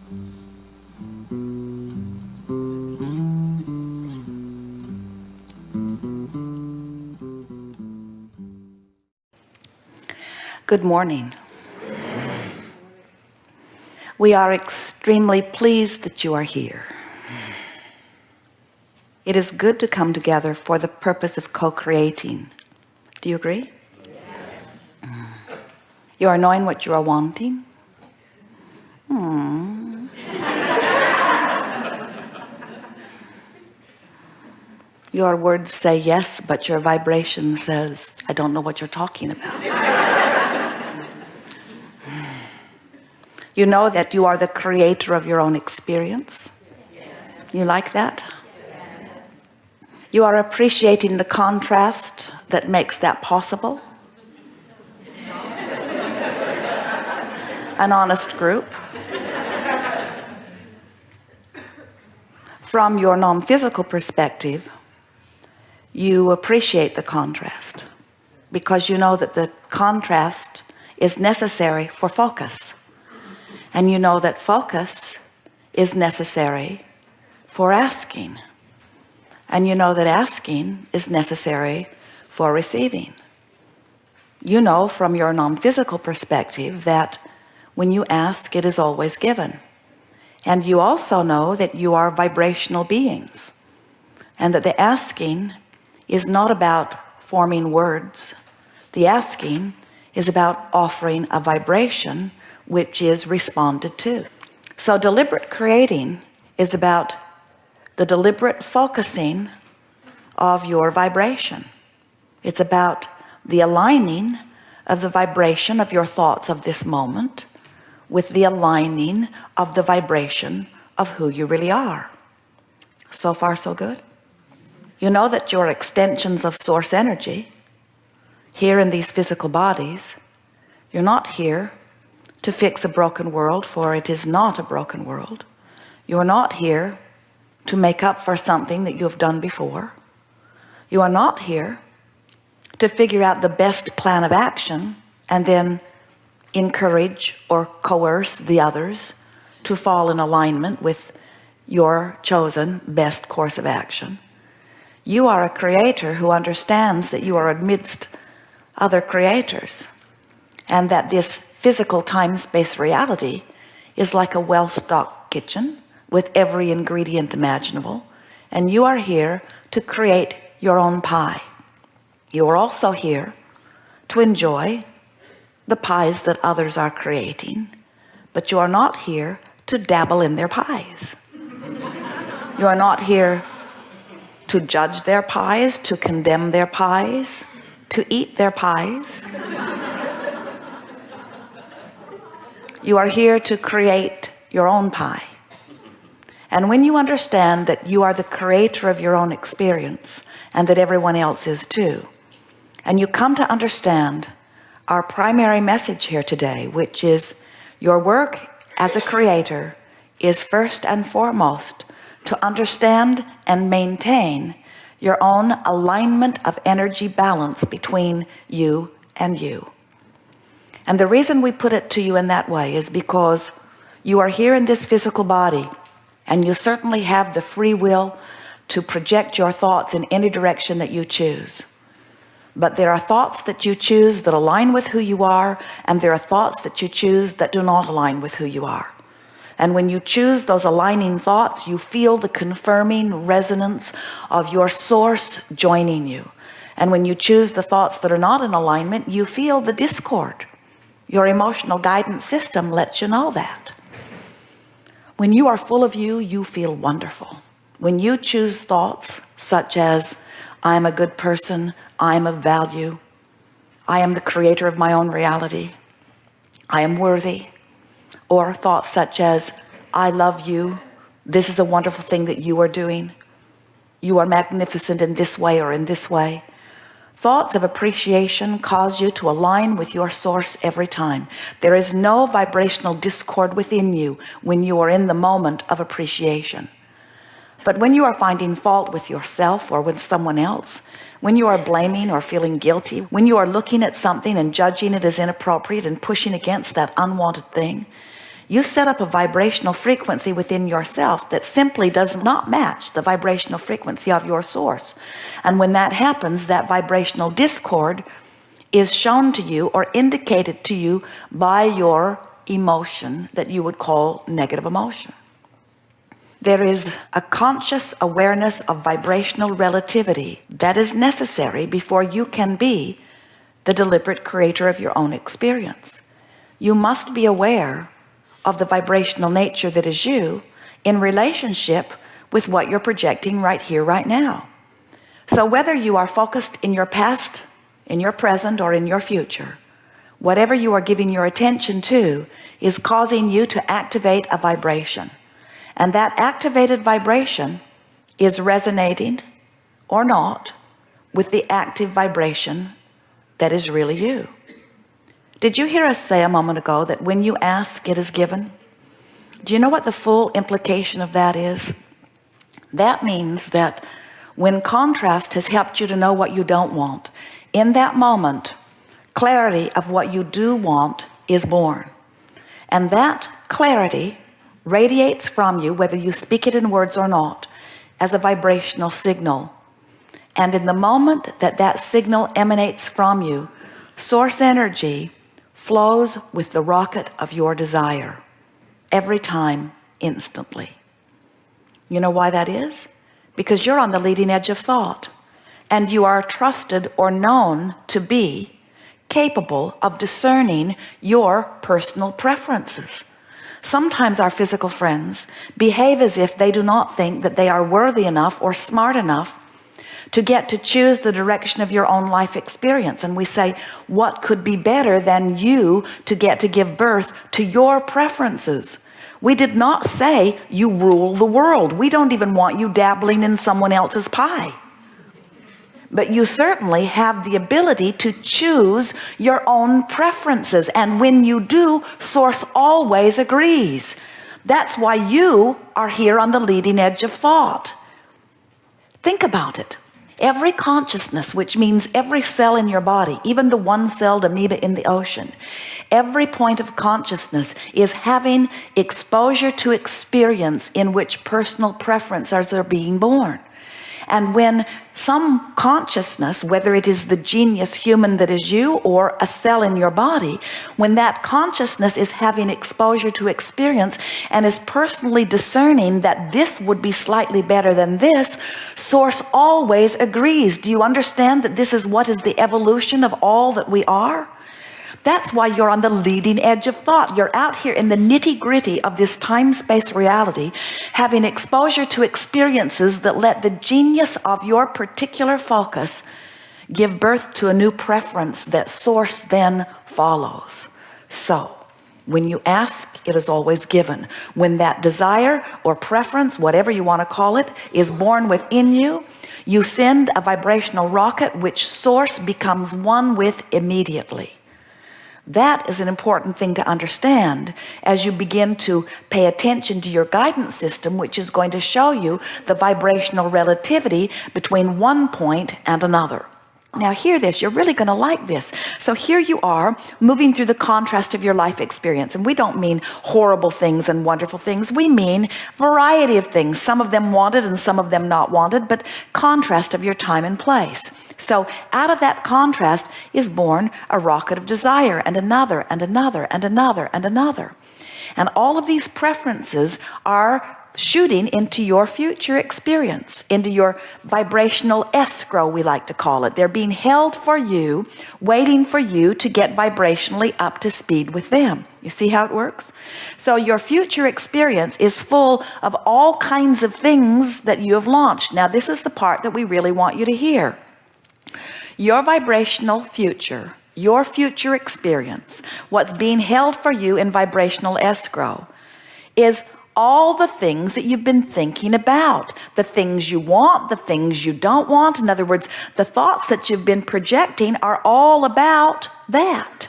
Good morning. We are extremely pleased that you are here. It is good to come together for the purpose of co-creating. Do you agree? Yes. You are knowing what you are wanting? Your words say yes, but your vibration says, I don't know what you're talking about. You know that you are the creator of your own experience. Yes. You like that? Yes. You are appreciating the contrast that makes that possible. An honest group. From your non-physical perspective, you appreciate the contrast because you know that the contrast is necessary for focus. And you know that focus is necessary for asking. And you know that asking is necessary for receiving. You know from your non-physical perspective that when you ask, it is always given. And you also know that you are vibrational beings. And that the asking is not about forming words. The asking is about offering a vibration which is responded to. So deliberate creating is about the deliberate focusing of your vibration. It's about the aligning of the vibration of your thoughts of this moment with the aligning of the vibration of who you really are. So far, so good. You know that you're extensions of source energy here in these physical bodies. You're not here to fix a broken world, for it is not a broken world. You are not here to make up for something that you have done before. You are not here to figure out the best plan of action and then encourage or coerce the others to fall in alignment with your chosen best course of action. You are a creator who understands that you are amidst other creators, and that this physical time-space reality is like a well-stocked kitchen with every ingredient imaginable, and you are here to create your own pie. You are also here to enjoy the pies that others are creating, but you are not here to dabble in their pies. You are not here to judge their pies, to condemn their pies, to eat their pies. You are here to create your own pie. And when you understand that you are the creator of your own experience and that everyone else is too, and you come to understand our primary message here today, which is your work as a creator is first and foremost to understand and maintain your own alignment of energy balance between you and you. And the reason we put it to you in that way is because you are here in this physical body, and you certainly have the free will to project your thoughts in any direction that you choose. But there are thoughts that you choose that align with who you are, and there are thoughts that you choose that do not align with who you are. And when you choose those aligning thoughts, you feel the confirming resonance of your source joining you. And when you choose the thoughts that are not in alignment, you feel the discord. Your emotional guidance system lets you know that. When you are full of you, you feel wonderful. When you choose thoughts such as, I'm a good person, I'm of value, I am the creator of my own reality, I am worthy, or thoughts such as, I love you, this is a wonderful thing that you are doing, you are magnificent in this way or in this way. Thoughts of appreciation cause you to align with your source every time. There is no vibrational discord within you when you are in the moment of appreciation. But when you are finding fault with yourself or with someone else, when you are blaming or feeling guilty, when you are looking at something and judging it as inappropriate and pushing against that unwanted thing, You set up a vibrational frequency within yourself that simply does not match the vibrational frequency of your source. And when that happens, that vibrational discord is shown to you or indicated to you by your emotion that you would call negative emotion. There is a conscious awareness of vibrational relativity that is necessary before you can be the deliberate creator of your own experience. You must be aware of the vibrational nature that is you in relationship with what you're projecting right here, right now. So whether you are focused in your past, in your present, or in your future, whatever you are giving your attention to is causing you to activate a vibration. And that activated vibration is resonating or not with the active vibration that is really you. Did you hear us say a moment ago that when you ask, it is given? Do you know what the full implication of that is? That means that when contrast has helped you to know what you don't want, in that moment, clarity of what you do want is born. And that clarity radiates from you, whether you speak it in words or not, as a vibrational signal. And in the moment that that signal emanates from you, source energy flows with the rocket of your desire every time, instantly. You know why that is? Because you're on the leading edge of thought, and you are trusted or known to be capable of discerning your personal preferences. Sometimes our physical friends behave as if they do not think that they are worthy enough or smart enough to get to choose the direction of your own life experience. And we say, what could be better than you to get to give birth to your preferences? We did not say you rule the world. We don't even want you dabbling in someone else's pie. But you certainly have the ability to choose your own preferences. And when you do, source always agrees. That's why you are here on the leading edge of thought. Think about it. Every consciousness, which means every cell in your body, even the one-celled amoeba in the ocean, every point of consciousness is having exposure to experience in which personal preferences are being born. And when some consciousness, whether it is the genius human that is you or a cell in your body, when that consciousness is having exposure to experience and is personally discerning that this would be slightly better than this, source always agrees. Do you understand that this is what is the evolution of all that we are? That's why you're on the leading edge of thought. You're out here in the nitty-gritty of this time-space reality, having exposure to experiences that let the genius of your particular focus give birth to a new preference that source then follows. So when you ask, it is always given. When that desire or preference, whatever you want to call it, is born within you, you send a vibrational rocket which source becomes one with immediately. That is an important thing to understand as you begin to pay attention to your guidance system, which is going to show you the vibrational relativity between one point and another. Now hear this, you're really going to like this. So here you are moving through the contrast of your life experience. And we don't mean horrible things and wonderful things. We mean variety of things, some of them wanted and some of them not wanted, but contrast of your time and place. So out of that contrast is born a rocket of desire, and another, and another, and another, and another. And all of these preferences are shooting into your future experience, into your vibrational escrow, we like to call it. They're being held for you, waiting for you to get vibrationally up to speed with them. You see how it works? So your future experience is full of all kinds of things that you have launched. Now this is the part that we really want you to hear. Your vibrational future, your future experience, what's being held for you in vibrational escrow, is all the things that you've been thinking about, the things you want, the things you don't want. In other words, the thoughts that you've been projecting are all about that.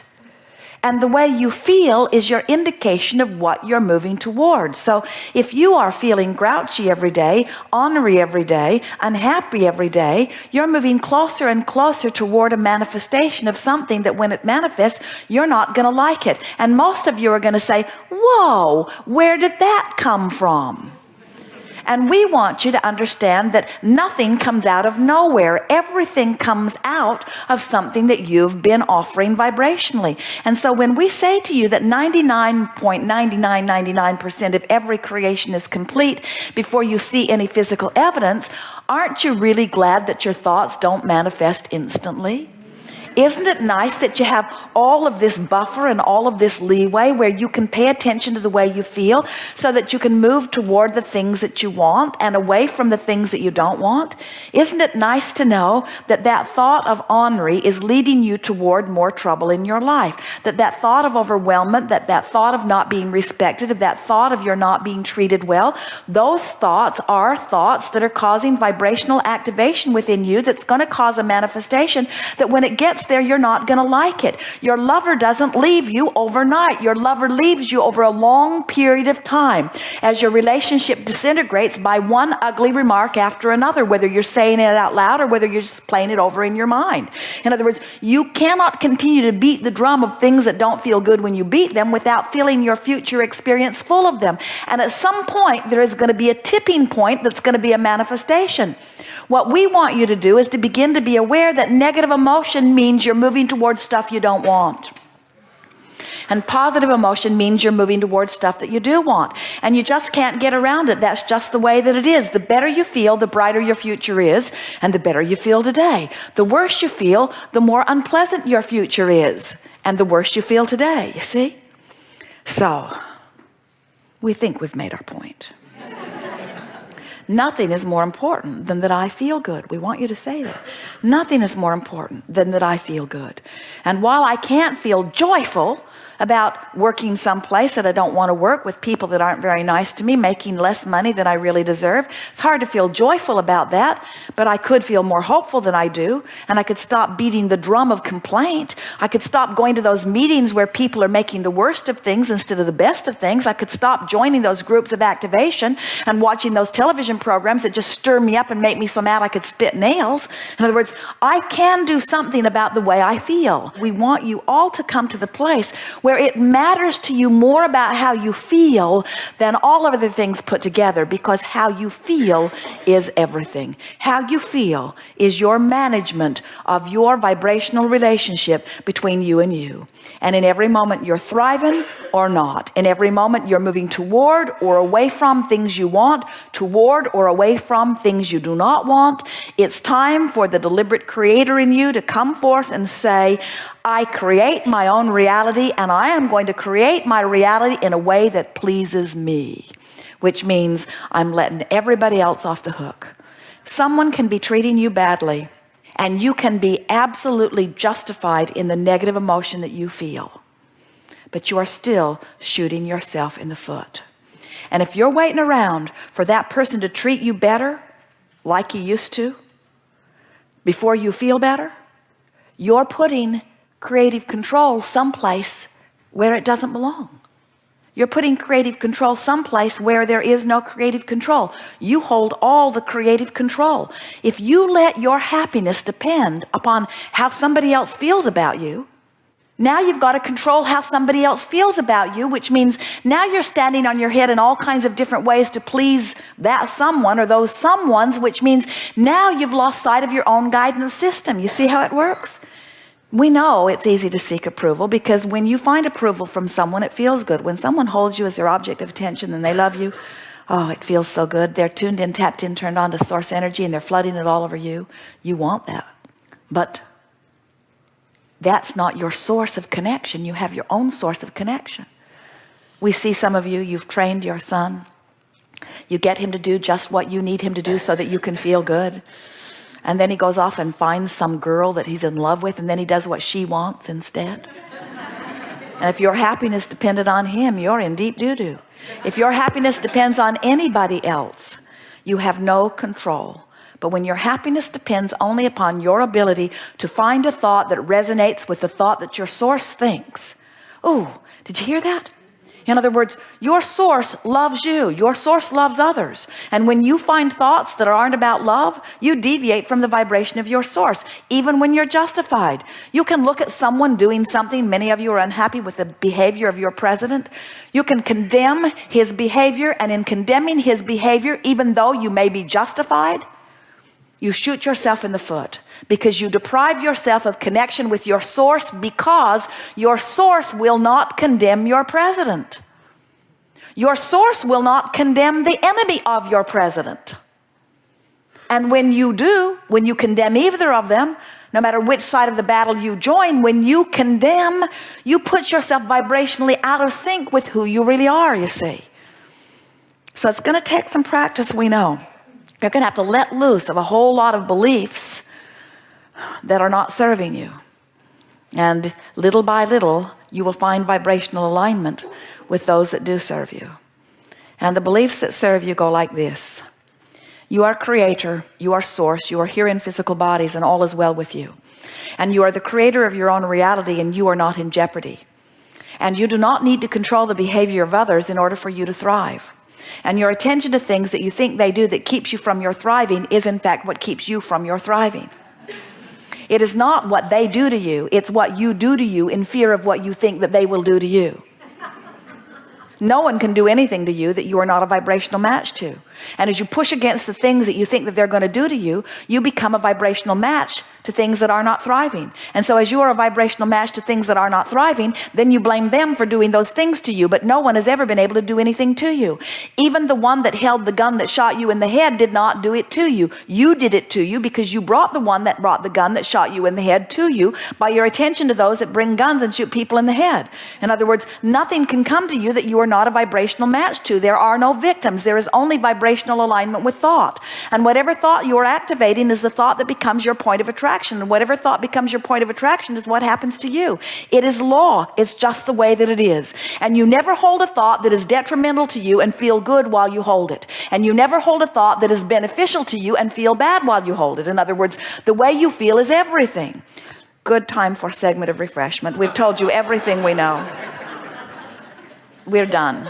And the way you feel is your indication of what you're moving towards. So if you are feeling grouchy every day, ornery every day, unhappy every day, you're moving closer and closer toward a manifestation of something that when it manifests, you're not going to like it. And most of you are going to say, whoa, where did that come from? And we want you to understand that nothing comes out of nowhere. Everything comes out of something that you've been offering vibrationally. And so when we say to you that 99.9999% of every creation is complete before you see any physical evidence, aren't you really glad that your thoughts don't manifest instantly? Isn't it nice that you have all of this buffer and all of this leeway where you can pay attention to the way you feel so that you can move toward the things that you want and away from the things that you don't want? Isn't it nice to know that that thought of ornery is leading you toward more trouble in your life? That thought of overwhelmment, that thought of not being respected, of that thought of you're not being treated well, those thoughts are thoughts that are causing vibrational activation within you that's going to cause a manifestation that when it gets there, you're not going to like it. Your lover doesn't leave you overnight. Your lover leaves you over a long period of time as your relationship disintegrates by one ugly remark after another, whether you're saying it out loud or whether you're just playing it over in your mind. In other words, you cannot continue to beat the drum of things that don't feel good when you beat them without filling your future experience full of them. And at some point, there is going to be a tipping point that's going to be a manifestation. What we want you to do is to begin to be aware that negative emotion means you're moving towards stuff you don't want. And positive emotion means you're moving towards stuff that you do want. And you just can't get around it. That's just the way that it is. The better you feel, the brighter your future is, and the better you feel today. The worse you feel, the more unpleasant your future is, and the worse you feel today, you see? So, we think we've made our point. Nothing is more important than that I feel good. We want you to say that. Nothing is more important than that I feel good. And while I can't feel joyful about working someplace that I don't want to work with people that aren't very nice to me, making less money than I really deserve, it's hard to feel joyful about that, but I could feel more hopeful than I do, and I could stop beating the drum of complaint. I could stop going to those meetings where people are making the worst of things instead of the best of things. I could stop joining those groups of activation and watching those television programs that just stir me up and make me so mad I could spit nails. In other words, I can do something about the way I feel. We want you all to come to the place where it matters to you more about how you feel than all of the things put together, because how you feel is everything. How you feel is your management of your vibrational relationship between you and you. And in every moment you're thriving or not. In every moment you're moving toward or away from things you want, toward or away from things you do not want. It's time for the deliberate creator in you to come forth and say, I create my own reality, and I am going to create my reality in a way that pleases me, which means I'm letting everybody else off the hook. Someone can be treating you badly, and you can be absolutely justified in the negative emotion that you feel, but you are still shooting yourself in the foot. And if you're waiting around for that person to treat you better like you used to before you feel better, you're putting creative control someplace where it doesn't belong. You're putting creative control someplace where there is no creative control. You hold all the creative control. If you let your happiness depend upon how somebody else feels about you, now you've got to control how somebody else feels about you, which means now you're standing on your head in all kinds of different ways to please that someone or those someones, which means now you've lost sight of your own guidance system. You see how it works? We know it's easy to seek approval because when you find approval from someone, it feels good. When someone holds you as their object of attention and they love you, oh, it feels so good. They're tuned in, tapped in, turned on to source energy, and they're flooding it all over you. You want that. But that's not your source of connection. You have your own source of connection. We see some of you, you've trained your son. You get him to do just what you need him to do so that you can feel good. And then he goes off and finds some girl that he's in love with, and then he does what she wants instead. And if your happiness depended on him, you're in deep doo-doo. If your happiness depends on anybody else, you have no control. But when your happiness depends only upon your ability to find a thought that resonates with the thought that your source thinks, Oh, did you hear that? In other words, your source loves you. Your source loves others. And when you find thoughts that aren't about love, you deviate from the vibration of your source, even when you're justified. You can look at someone doing something. Many of you are unhappy with the behavior of your president. You can condemn his behavior, and in condemning his behavior, even though you may be justified, you shoot yourself in the foot, because you deprive yourself of connection with your source, because your source will not condemn your president. Your source will not condemn the enemy of your president. And when you do, when you condemn either of them, no matter which side of the battle you join, when you condemn, you put yourself vibrationally out of sync with who you really are, you see. So it's going to take some practice, we know. You're going to have to let loose of a whole lot of beliefs that are not serving you. And little by little, you will find vibrational alignment with those that do serve you. And the beliefs that serve you go like this. You are creator, you are source, you are here in physical bodies, and all is well with you. And you are the creator of your own reality, and you are not in jeopardy. And you do not need to control the behavior of others in order for you to thrive. And your attention to things that you think they do that keeps you from your thriving is in fact what keeps you from your thriving. It is not what they do to you, it's what you do to you in fear of what you think that they will do to you. No one can do anything to you that you are not a vibrational match to. And as you push against the things that you think that they're going to do to you, you become a vibrational match to things that are not thriving. And so as you are a vibrational match to things that are not thriving, then you blame them for doing those things to you, but no one has ever been able to do anything to you. Even the one that held the gun that shot you in the head did not do it to you. You did it to you because you brought the one that brought the gun that shot you in the head to you by your attention to those that bring guns and shoot people in the head. In other words, nothing can come to you that you are not a vibrational match to. There are no victims. There is only vibrational alignment with thought. And whatever thought you are activating is the thought that becomes your point of attraction. And whatever thought becomes your point of attraction is what happens to you. It is law. It's just the way that it is. And you never hold a thought that is detrimental to you and feel good while you hold it. And you never hold a thought that is beneficial to you and feel bad while you hold it. In other words, the way you feel is everything. Good time for a segment of refreshment. We've told you everything we know. We're done.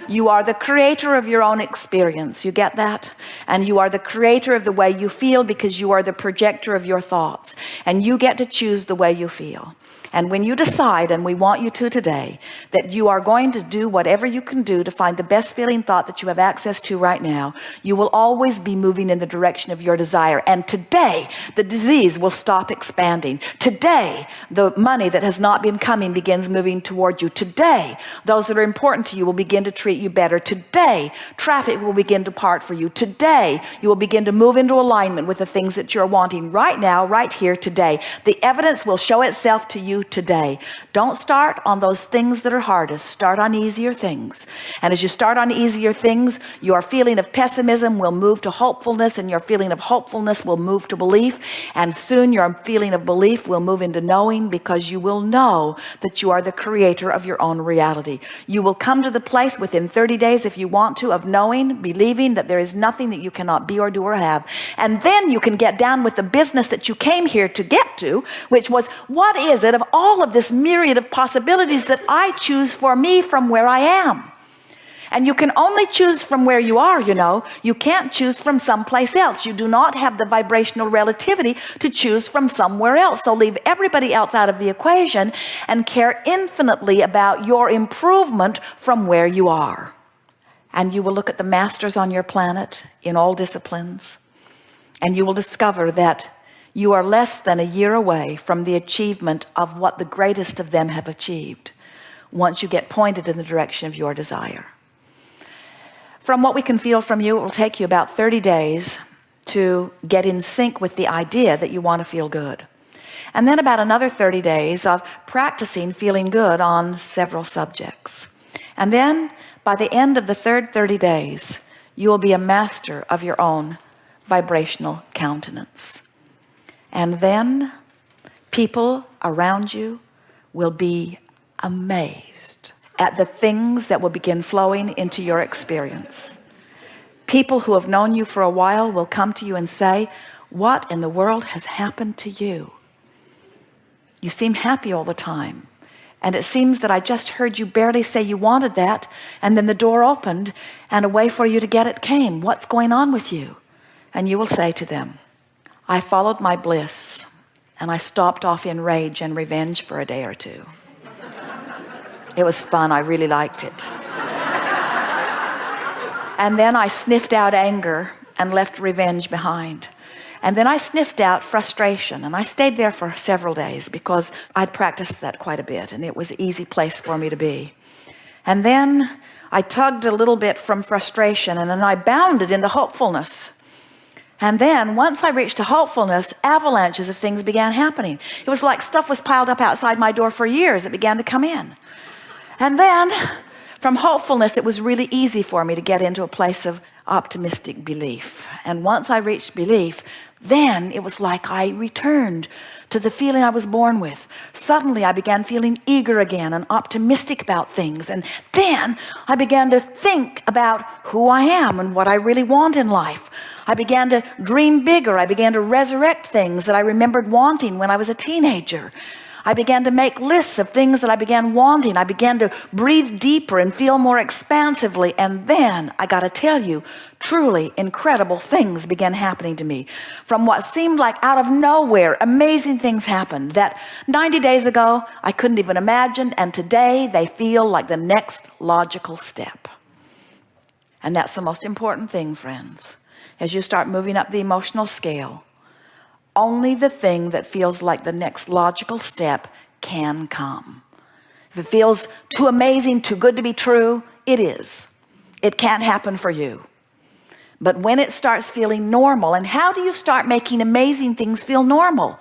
You are the creator of your own experience. You get that? And you are the creator of the way you feel because you are the projector of your thoughts. And you get to choose the way you feel. And when you decide, and we want you to today, that you are going to do whatever you can do to find the best feeling thought that you have access to right now, you will always be moving in the direction of your desire. And today, the disease will stop expanding. Today, the money that has not been coming begins moving toward you. Today, those that are important to you will begin to treat you better. Today, traffic will begin to part for you. Today, you will begin to move into alignment with the things that you're wanting right now, right here, today. The evidence will show itself to you today. Don't start on those things that are hardest. Start on easier things. And as you start on easier things, your feeling of pessimism will move to hopefulness, and your feeling of hopefulness will move to belief. And soon your feeling of belief will move into knowing, because you will know that you are the creator of your own reality. You will come to the place within 30 days, if you want to, of knowing, believing that there is nothing that you cannot be or do or have. And then you can get down with the business that you came here to get to, which was, what is it of all of this myriad of possibilities that I choose for me from where I am? And you can only choose from where you are, you know. You can't choose from someplace else. You do not have the vibrational relativity to choose from somewhere else. So leave everybody else out of the equation and care infinitely about your improvement from where you are. And you will look at the masters on your planet in all disciplines, and you will discover that you are less than a year away from the achievement of what the greatest of them have achieved once you get pointed in the direction of your desire. From what we can feel from you, it will take you about 30 days to get in sync with the idea that you want to feel good. And then about another 30 days of practicing feeling good on several subjects. And then by the end of the third 30 days, you will be a master of your own vibrational countenance. And then people around you will be amazed at the things that will begin flowing into your experience. People who have known you for a while will come to you and say, what in the world has happened to you? You seem happy all the time. And it seems that I just heard you barely say you wanted that, and then the door opened and a way for you to get it came. What's going on with you? And you will say to them, I followed my bliss and I stopped off in rage and revenge for a day or two. It was fun. I really liked it. And then I sniffed out anger and left revenge behind. And then I sniffed out frustration, and I stayed there for several days because I'd practiced that quite a bit, and it was an easy place for me to be. And then I tugged a little bit from frustration, and then I bounded into hopefulness. And then once I reached to hopefulness, avalanches of things began happening. It was like stuff was piled up outside my door for years. It began to come in. And then from hopefulness, it was really easy for me to get into a place of optimistic belief. And once I reached belief, then it was like I returned to the feeling I was born with. Suddenly I began feeling eager again and optimistic about things. And then I began to think about who I am and what I really want in life. I began to dream bigger. I began to resurrect things that I remembered wanting when I was a teenager. I began to make lists of things that I began wanting. I began to breathe deeper and feel more expansively. And then, I got to tell you, truly incredible things began happening to me. From what seemed like out of nowhere, amazing things happened that 90 days ago, I couldn't even imagine. And today, they feel like the next logical step. And that's the most important thing, friends. As you start moving up the emotional scale, only the thing that feels like the next logical step can come. If it feels too amazing, too good to be true, it is. It can't happen for you. But when it starts feeling normal, and how do you start making amazing things feel normal?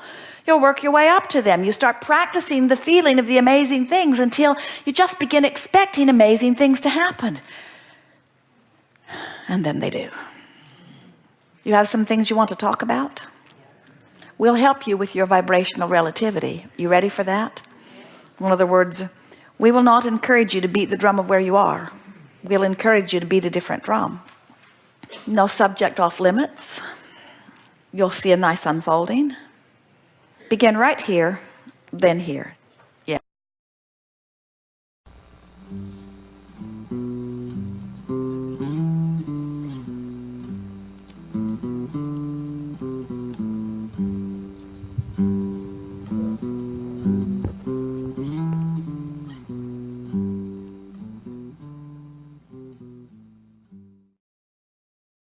You'll work your way up to them. You start practicing the feeling of the amazing things until you just begin expecting amazing things to happen. And then they do. You have some things you want to talk about? We'll help you with your vibrational relativity. You ready for that? In other words, we will not encourage you to beat the drum of where you are. We'll encourage you to beat a different drum. No subject off limits. You'll see a nice unfolding. Begin right here, then here. Yeah.